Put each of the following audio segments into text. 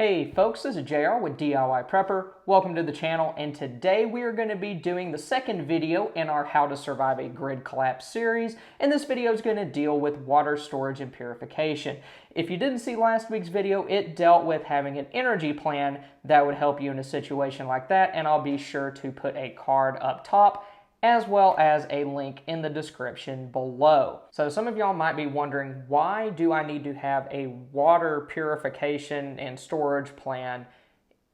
Hey folks, this is JR with DIY Prepper. Welcome to the channel, and today we are going to be doing the second video in our How to Survive a Grid Collapse series, and this video is going to deal with water storage and purification. If you didn't see last week's video, it dealt with having an energy plan that would help you in a situation like that, and I'll be sure to put a card up top as well as a link in the description below. So some of y'all might be wondering, why do I need to have a water purification and storage plan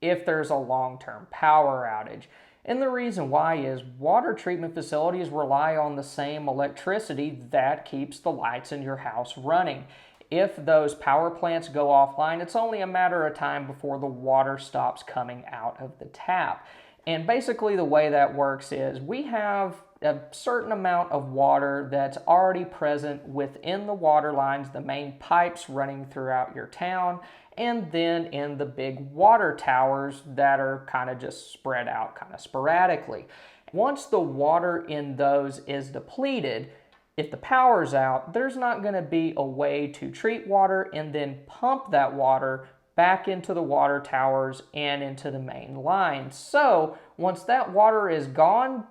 if there's a long-term power outage? And the reason why is water treatment facilities rely on the same electricity that keeps the lights in your house running. If those power plants go offline, it's only a matter of time before the water stops coming out of the tap. And basically the way that works is we have a certain amount of water that's already present within the water lines, the main pipes running throughout your town, and then in the big water towers that are kind of just spread out kind of sporadically. Once the water in those is depleted, if the power's out, there's not going to be a way to treat water and then pump that water back into the water towers and into the main line. So once that water is gone,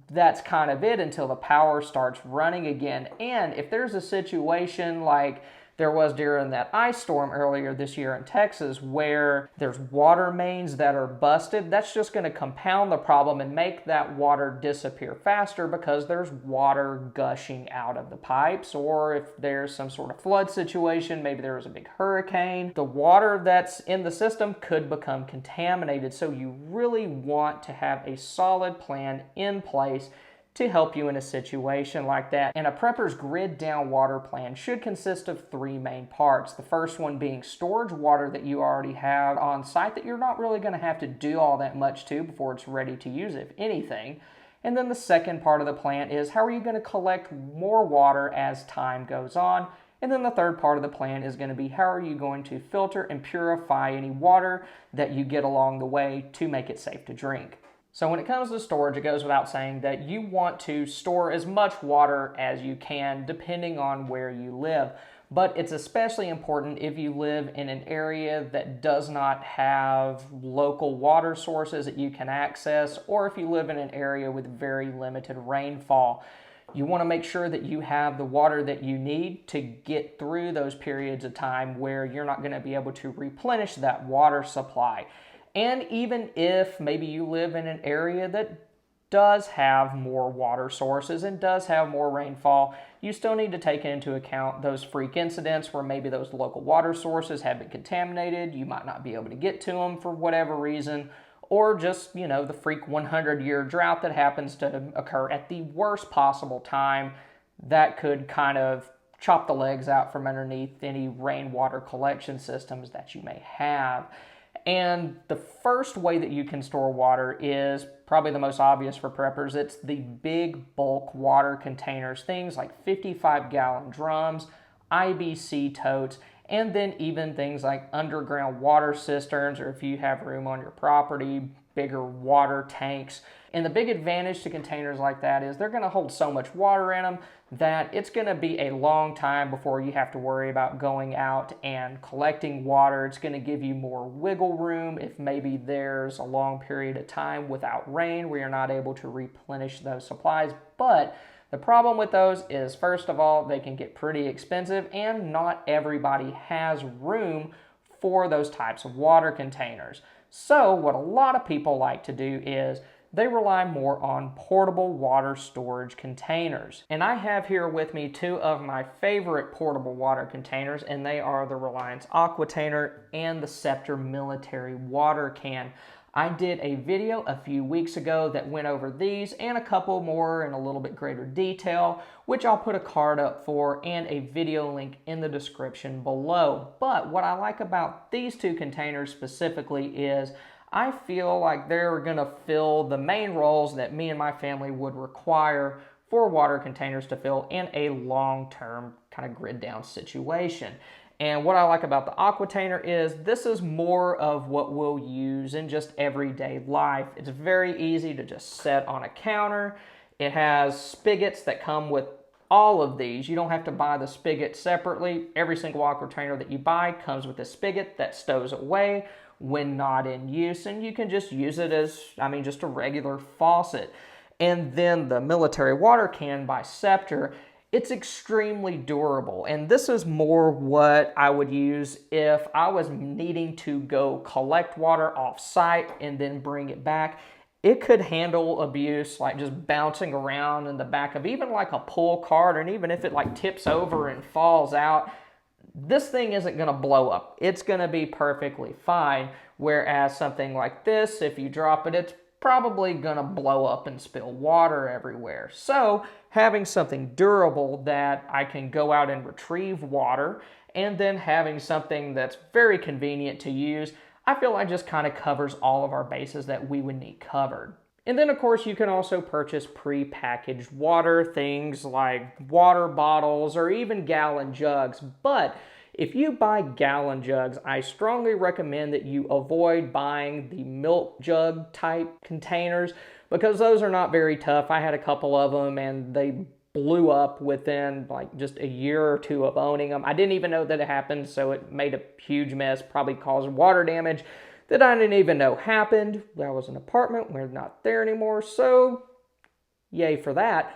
that's kind of it until the power starts running again. And if there's a situation like there was during that ice storm earlier this year in Texas where there's water mains that are busted, that's just going to compound the problem and make that water disappear faster because there's water gushing out of the pipes. Or if there's some sort of flood situation, maybe there was a big hurricane, the water that's in the system could become contaminated. So you really want to have a solid plan in place to help you in a situation like that. And a prepper's grid down water plan should consist of three main parts. The first one being storage water that you already have on site that you're not really going to have to do all that much to before it's ready to use, if anything. And then the second part of the plan is how are you going to collect more water as time goes on. And then the third part of the plan is going to be how are you going to filter and purify any water that you get along the way to make it safe to drink. So when it comes to storage, it goes without saying that you want to store as much water as you can depending on where you live. But it's especially important if you live in an area that does not have local water sources that you can access, or if you live in an area with very limited rainfall. You want to make sure that you have the water that you need to get through those periods of time where you're not going to be able to replenish that water supply. And even if maybe you live in an area that does have more water sources and does have more rainfall, you still need to take into account those freak incidents where maybe those local water sources have been contaminated, you might not be able to get to them for whatever reason, or just, the freak 100-year drought that happens to occur at the worst possible time that could kind of chop the legs out from underneath any rainwater collection systems that you may have. And the first way that you can store water is probably the most obvious for preppers. It's the big bulk water containers, things like 55-gallon drums, IBC totes, and then even things like underground water cisterns, or if you have room on your property, bigger water tanks. And the big advantage to containers like that is they're going to hold so much water in them that it's going to be a long time before you have to worry about going out and collecting water. It's going to give you more wiggle room if maybe there's a long period of time without rain where you're not able to replenish those supplies. But the problem with those is, first of all, they can get pretty expensive and not everybody has room for those types of water containers. So what a lot of people like to do is they rely more on portable water storage containers. And I have here with me two of my favorite portable water containers, and they are the Reliance Aquatainer and the Scepter Military Water Can. I did a video a few weeks ago that went over these and a couple more in a little bit greater detail, which I'll put a card up for and a video link in the description below. But what I like about these two containers specifically is I feel like they're going to fill the main roles that me and my family would require for water containers to fill in a long-term kind of grid down situation. And what I like about the Aquatainer is this is more of what we'll use in just everyday life. It's very easy to just set on a counter. It has spigots that come with all of these. You don't have to buy the spigot separately. Every single aqua retainer that you buy comes with a spigot that stows away when not in use, and you can just use it as, just a regular faucet. And then the military water can by Scepter, it's extremely durable, and this is more what I would use if I was needing to go collect water off site and then bring it back. It could handle abuse, like just bouncing around in the back of even like a pull cart, and even if it like tips over and falls out, this thing isn't going to blow up. It's going to be perfectly fine, whereas something like this, if you drop it, it's probably going to blow up and spill water everywhere. So having something durable that I can go out and retrieve water, and then having something that's very convenient to use, I feel like just kind of covers all of our bases that we would need covered. And then of course you can also purchase pre-packaged water, things like water bottles or even gallon jugs. But if you buy gallon jugs, I strongly recommend that you avoid buying the milk jug type containers, because those are not very tough. I had a couple of them and they blew up within like just a year or two of owning them. I didn't even know that it happened, so it made a huge mess, probably caused water damage that I didn't even know happened. That was an apartment, we're not there anymore, so yay for that.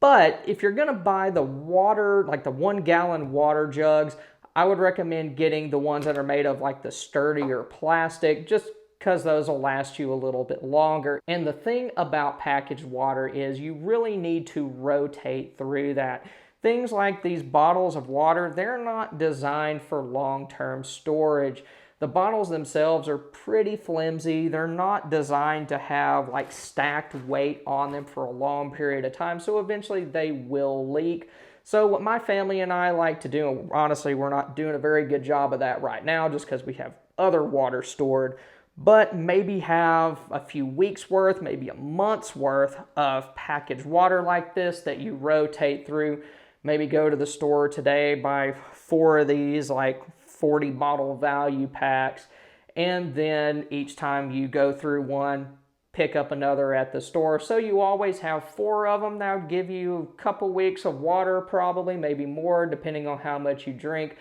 But if you're gonna buy the water, like the 1 gallon water jugs, I would recommend getting the ones that are made of like the sturdier plastic, just because those will last you a little bit longer. And the thing about packaged water is you really need to rotate through that. Things like these bottles of water, they're not designed for long-term storage. The bottles themselves are pretty flimsy. They're not designed to have like stacked weight on them for a long period of time, so eventually they will leak. So what my family and I like to do, honestly, we're not doing a very good job of that right now just because we have other water stored, but maybe have a few weeks worth, maybe a month's worth of packaged water like this that you rotate through. Maybe go to the store today, buy 4 of these like 40 bottle value packs, and then each time you go through one, pick up another at the store. So you always have 4 of them. That'll give you a couple weeks of water, probably, maybe more, depending on how much you drink.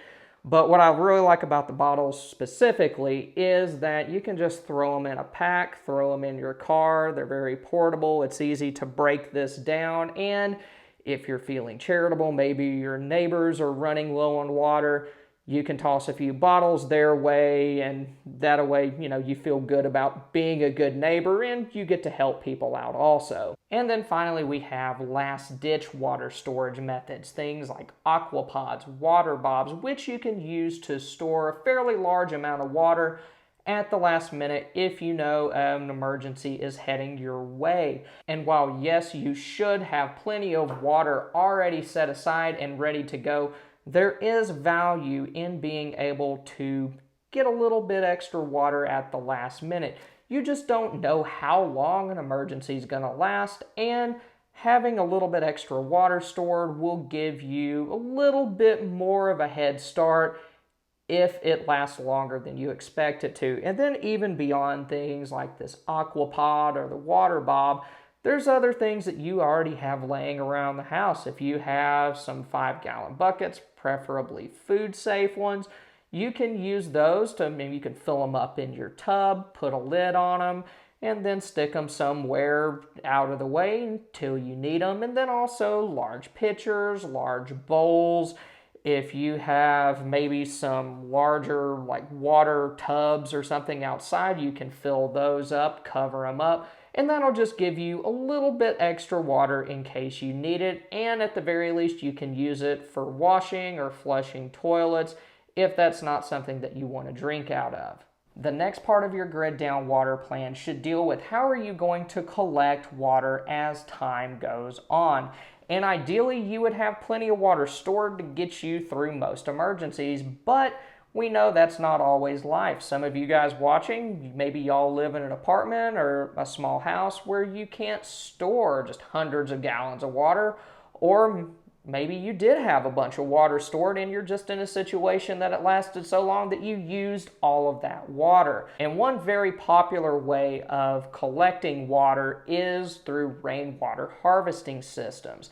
But what I really like about the bottles specifically is that you can just throw them in a pack, throw them in your car. They're very portable. It's easy to break this down. And if you're feeling charitable, maybe your neighbors are running low on water, you can toss a few bottles their way, and that way, you feel good about being a good neighbor, and you get to help people out also. And then finally, we have last-ditch water storage methods, things like aquapods, water bobs, which you can use to store a fairly large amount of water at the last minute if you know an emergency is heading your way. And while yes, you should have plenty of water already set aside and ready to go, there is value in being able to get a little bit extra water at the last minute. You just don't know how long an emergency is going to last, and having a little bit extra water stored will give you a little bit more of a head start if it lasts longer than you expect it to. And then even beyond things like this aquapod or the water bob, there's other things that you already have laying around the house. If you have some 5-gallon buckets, preferably food-safe ones, you can use those to, maybe you can fill them up in your tub, put a lid on them, and then stick them somewhere out of the way until you need them. And then also large pitchers, large bowls. If you have maybe some larger like water tubs or something outside, you can fill those up, cover them up, and that'll just give you a little bit extra water in case you need it. And at the very least, you can use it for washing or flushing toilets if that's not something that you want to drink out of. The next part of your grid down water plan should deal with how are you going to collect water as time goes on. And ideally, you would have plenty of water stored to get you through most emergencies, but we know that's not always life. Some of you guys watching, maybe y'all live in an apartment or a small house where you can't store just hundreds of gallons of water, or maybe you did have a bunch of water stored and you're just in a situation that it lasted so long that you used all of that water. And one very popular way of collecting water is through rainwater harvesting systems.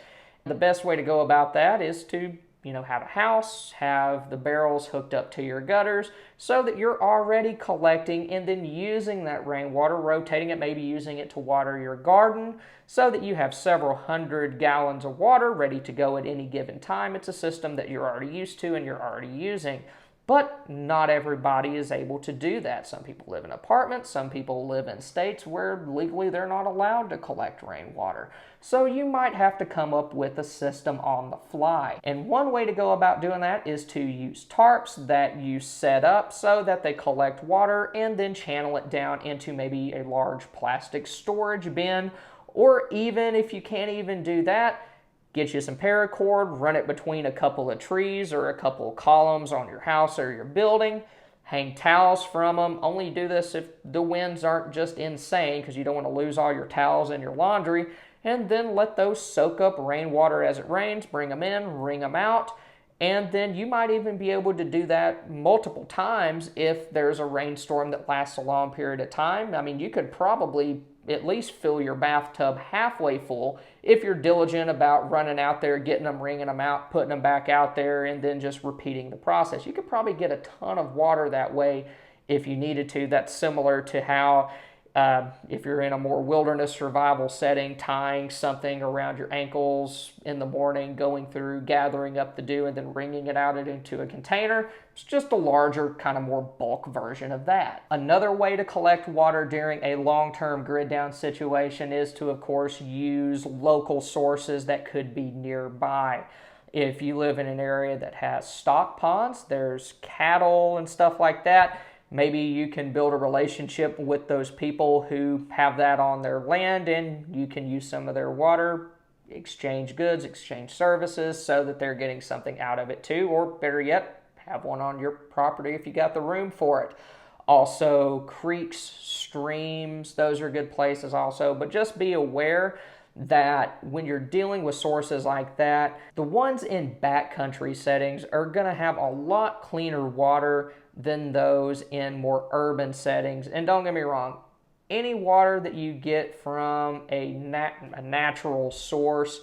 The best way to go about that is to have a house, have the barrels hooked up to your gutters so that you're already collecting and then using that rainwater, rotating it, maybe using it to water your garden so that you have several hundred gallons of water ready to go at any given time. It's a system that you're already used to and you're already using. But not everybody is able to do that. Some people live in apartments, some people live in states where legally they're not allowed to collect rainwater. So you might have to come up with a system on the fly. And one way to go about doing that is to use tarps that you set up so that they collect water and then channel it down into maybe a large plastic storage bin. Or even if you can't even do that, get you some paracord, run it between a couple of trees or a couple of columns on your house or your building. Hang towels from them. Only do this if the winds aren't just insane because you don't want to lose all your towels and your laundry. And then let those soak up rainwater as it rains. Bring them in, wring them out. And then you might even be able to do that multiple times if there's a rainstorm that lasts a long period of time. I mean, you could probably at least fill your bathtub halfway full if you're diligent about running out there, getting them, wringing them out, putting them back out there, and then just repeating the process. You could probably get a ton of water that way if you needed to. That's similar to how if you're in a more wilderness survival setting, tying something around your ankles in the morning, going through, gathering up the dew, and then wringing it out into a container. It's just a larger, kind of more bulk version of that. Another way to collect water during a long-term grid down situation is to, of course, use local sources that could be nearby. If you live in an area that has stock ponds, there's cattle and stuff like that, maybe you can build a relationship with those people who have that on their land and you can use some of their water, exchange goods, exchange services so that they're getting something out of it too, or better yet, have one on your property if you got the room for it. Also, creeks, streams, those are good places also, but just be aware that when you're dealing with sources like that, the ones in backcountry settings are going to have a lot cleaner water than those in more urban settings. And don't get me wrong, any water that you get from a natural source,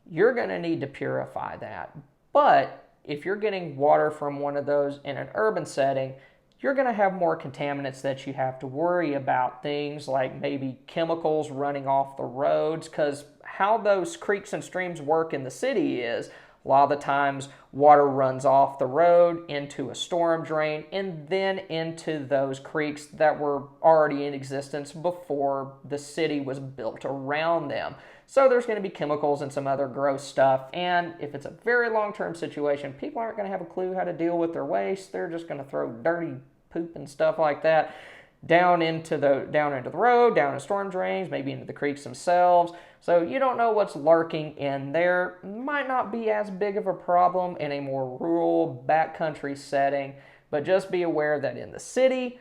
you're going to need to purify that. But if you're getting water from one of those in an urban setting, you're going to have more contaminants that you have to worry about. Things like maybe chemicals running off the roads, because how those creeks and streams work in the city is a lot of the times water runs off the road into a storm drain and then into those creeks that were already in existence before the city was built around them. So there's going to be chemicals and some other gross stuff, and if it's a very long-term situation, people aren't going to have a clue how to deal with their waste. They're just going to throw dirty poop and stuff like that down into the road, down in storm drains, maybe into the creeks themselves. So you don't know what's lurking in there. Might not be as big of a problem in a more rural, backcountry setting, but just be aware that in the city,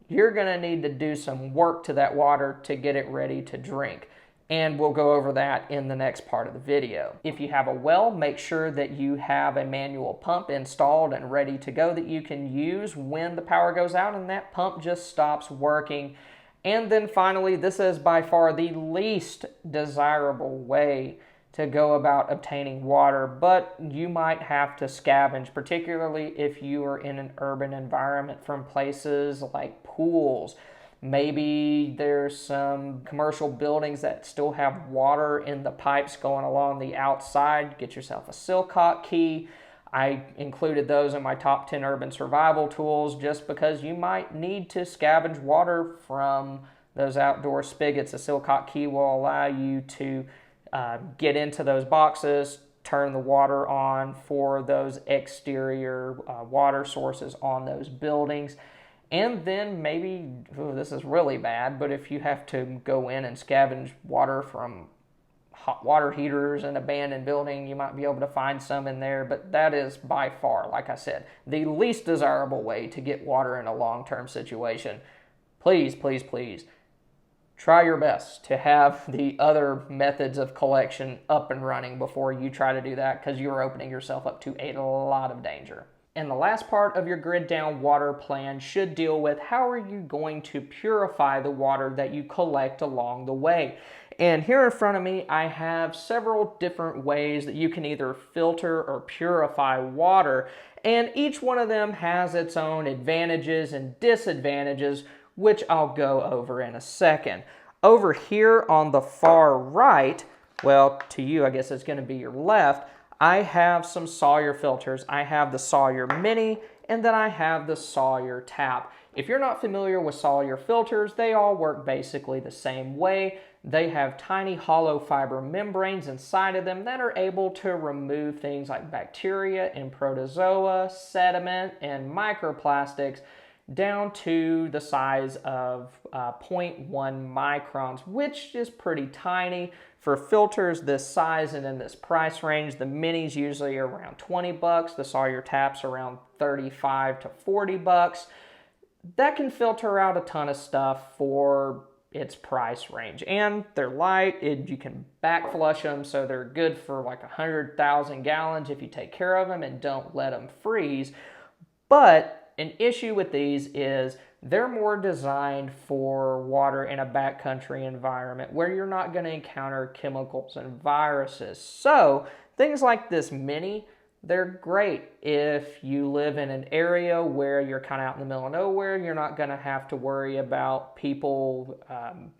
you're going to need to do some work to that water to get it ready to drink. And we'll go over that in the next part of the video. If you have a well, make sure that you have a manual pump installed and ready to go that you can use when the power goes out and that pump just stops working. And then finally, this is by far the least desirable way to go about obtaining water, but you might have to scavenge, particularly if you are in an urban environment, from places like pools. Maybe there's some commercial buildings that still have water in the pipes going along the outside. Get yourself a Silcock key. I included those in my top 10 urban survival tools just because you might need to scavenge water from those outdoor spigots. A Silcock key will allow you to get into those boxes, turn the water on for those exterior water sources on those buildings. And then maybe, this is really bad, but if you have to go in and scavenge water from hot water heaters in an abandoned building, you might be able to find some in there. But that is by far, like I said, the least desirable way to get water in a long-term situation. Please, please, please, try your best to have the other methods of collection up and running before you try to do that, because you're opening yourself up to a lot of danger. And the last part of your grid down water plan should deal with how are you going to purify the water that you collect along the way. And here in front of me, I have several different ways that you can either filter or purify water, and each one of them has its own advantages and disadvantages, which I'll go over in a second. Over here on the far right, well, to you, I guess it's going to be your left, I have some Sawyer filters. I have the Sawyer Mini, and then I have the Sawyer Tap. If you're not familiar with Sawyer filters, they all work basically the same way. They have tiny hollow fiber membranes inside of them that are able to remove things like bacteria and protozoa, sediment, and microplastics down to the size of 0.1 microns, which is pretty tiny. For filters this size and in this price range, the Mini's usually around 20 bucks, the Sawyer Tap's around 35 to 40 bucks. That can filter out a ton of stuff for its price range, and they're light. You can back flush them, so they're good for like 100,000 gallons if you take care of them and don't let them freeze. But an issue with these is they're more designed for water in a backcountry environment where you're not going to encounter chemicals and viruses. So things like this Mini, they're great if you live in an area where you're kind of out in the middle of nowhere. You're not going to have to worry about people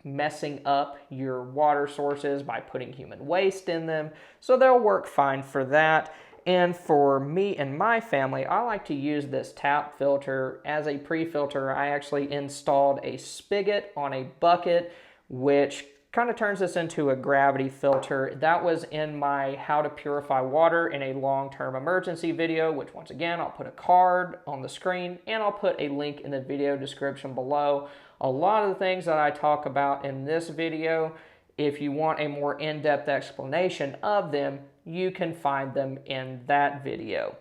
messing up your water sources by putting human waste in them. So they'll work fine for that. And for me and my family, I like to use this tap filter as a pre-filter. I actually installed a spigot on a bucket, which kind of turns this into a gravity filter. That was in my how to purify water in a long-term emergency video, which once again, I'll put a card on the screen and I'll put a link in the video description below. A lot of the things that I talk about in this video, if you want a more in-depth explanation of them, you can find them in that video.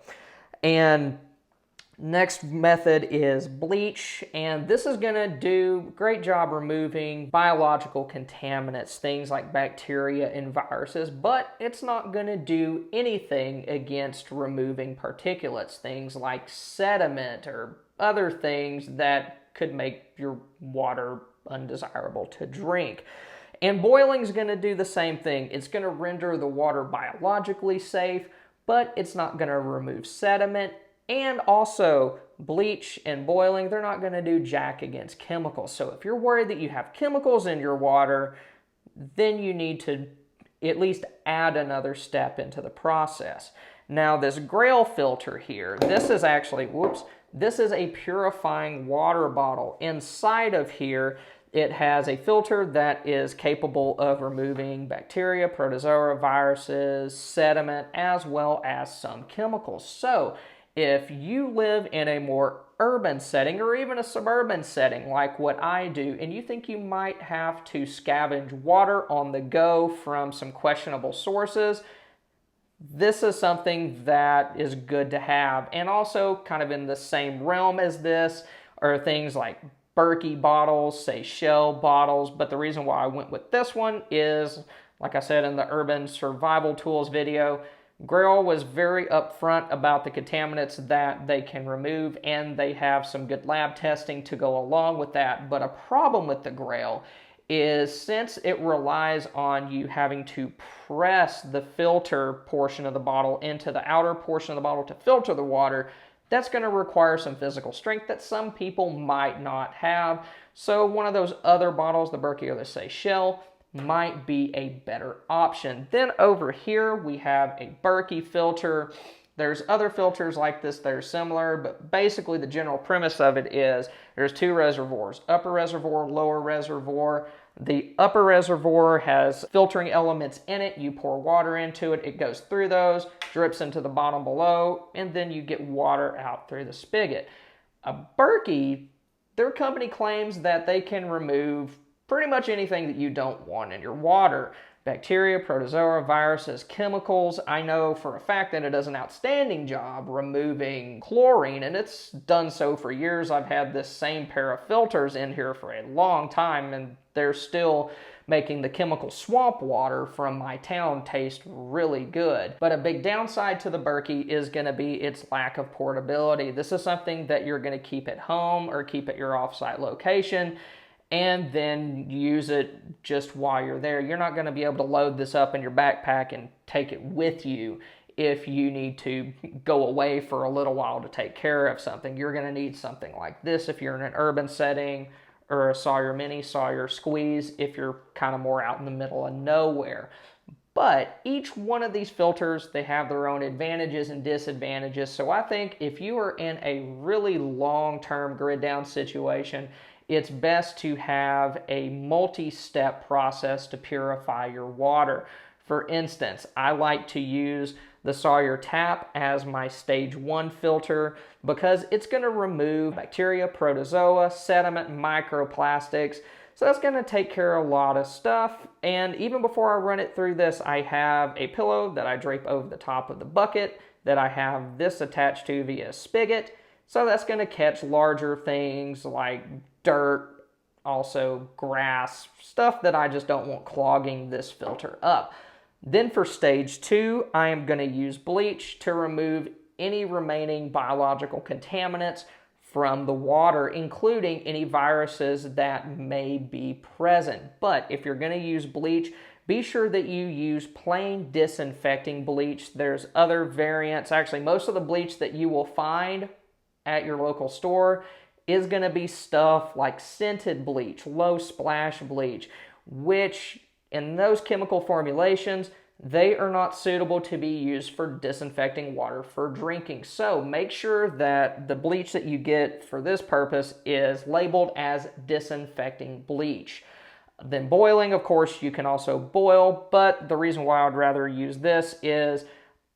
And next method is bleach, and this is going to do a great job removing biological contaminants, things like bacteria and viruses, but it's not going to do anything against removing particulates, things like sediment or other things that could make your water undesirable to drink. And boiling is going to do the same thing. It's going to render the water biologically safe, but it's not going to remove sediment. And also, bleach and boiling, they're not going to do jack against chemicals. So if you're worried that you have chemicals in your water, then you need to at least add another step into the process. Now, this Grail filter here, this is actually, this is a purifying water bottle. Inside of here, it has a filter that is capable of removing bacteria, protozoa, viruses, sediment, as well as some chemicals. So if you live in a more urban setting or even a suburban setting like what I do, and you think you might have to scavenge water on the go from some questionable sources, this is something that is good to have. And also kind of in the same realm as this are things like Berkey bottles, say Shell bottles, but the reason why I went with this one is, like I said in the Urban Survival Tools video, Grail was very upfront about the contaminants that they can remove, and they have some good lab testing to go along with that. But a problem with the Grail is since it relies on you having to press the filter portion of the bottle into the outer portion of the bottle to filter the water, that's going to require some physical strength that some people might not have. So one of those other bottles, the Berkey or the say Shell, might be a better option. Then over here we have a Berkey filter. There's other filters like this that are similar, but basically the general premise of it is there's two reservoirs, upper reservoir, lower reservoir. The upper reservoir has filtering elements in it. You pour water into it, it goes through those, drips into the bottom below, and then you get water out through the spigot. A Berkey, their company claims that they can remove pretty much anything that you don't want in your water. Bacteria, protozoa, viruses, chemicals. I know for a fact that it does an outstanding job removing chlorine, and it's done so for years. I've had this same pair of filters in here for a long time, and they're still making the chemical swamp water from my town taste really good. But a big downside to the Berkey is going to be its lack of portability. This is something that you're going to keep at home or keep at your offsite location. and then use it just while you're there. You're not going to be able to load this up in your backpack and take it with you if you need to go away for a little while to take care of something. You're going to need something like this if you're in an urban setting, or a Sawyer Mini, Sawyer Squeeze if you're kind of more out in the middle of nowhere. But each one of these filters, they have their own advantages and disadvantages. So I think if you are in a really long-term grid down situation, it's best to have a multi-step process to purify your water. For instance, I like to use the Sawyer Tap as my stage 1 filter because it's going to remove bacteria, protozoa, sediment, microplastics. So that's going to take care of a lot of stuff. And even before I run it through this, I have a pillow that I drape over the top of the bucket that I have this attached to via a spigot. So that's going to catch larger things like dirt, also grass, stuff that I just don't want clogging this filter up. Then for stage 2, I am going to use bleach to remove any remaining biological contaminants from the water, including any viruses that may be present. But if you're going to use bleach, be sure that you use plain disinfecting bleach. There's other variants. Actually, most of the bleach that you will find at your local store is going to be stuff like scented bleach, low splash bleach, which in those chemical formulations, they are not suitable to be used for disinfecting water for drinking. So make sure that the bleach that you get for this purpose is labeled as disinfecting bleach. Then boiling, of course, you can also boil, but the reason why I'd rather use this is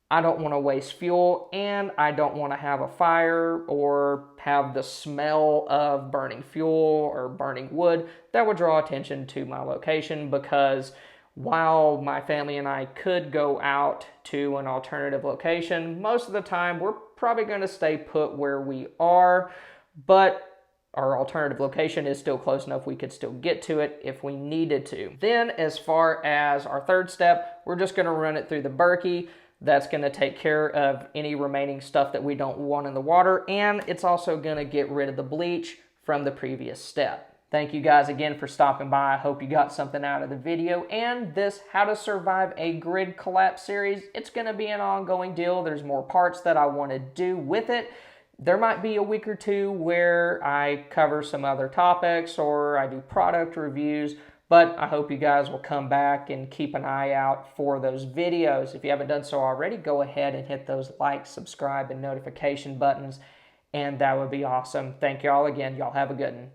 I don't want to waste fuel, and I don't want to have a fire or have the smell of burning fuel or burning wood that would draw attention to my location, because while my family and I could go out to an alternative location, most of the time we're probably going to stay put where we are, but our alternative location is still close enough we could still get to it if we needed to. Then as far as our third step, we're just going to run it through the Berkey. That's going to take care of any remaining stuff that we don't want in the water, and it's also going to get rid of the bleach from the previous step. Thank you guys again for stopping by. I hope you got something out of the video and this How to Survive a Grid Collapse series. It's going to be an ongoing deal. There's more parts that I want to do with it. There might be a week or two where I cover some other topics or I do product reviews, but I hope you guys will come back and keep an eye out for those videos. If you haven't done so already, go ahead and hit those like, subscribe, and notification buttons, and that would be awesome. Thank y'all again. Y'all have a good one.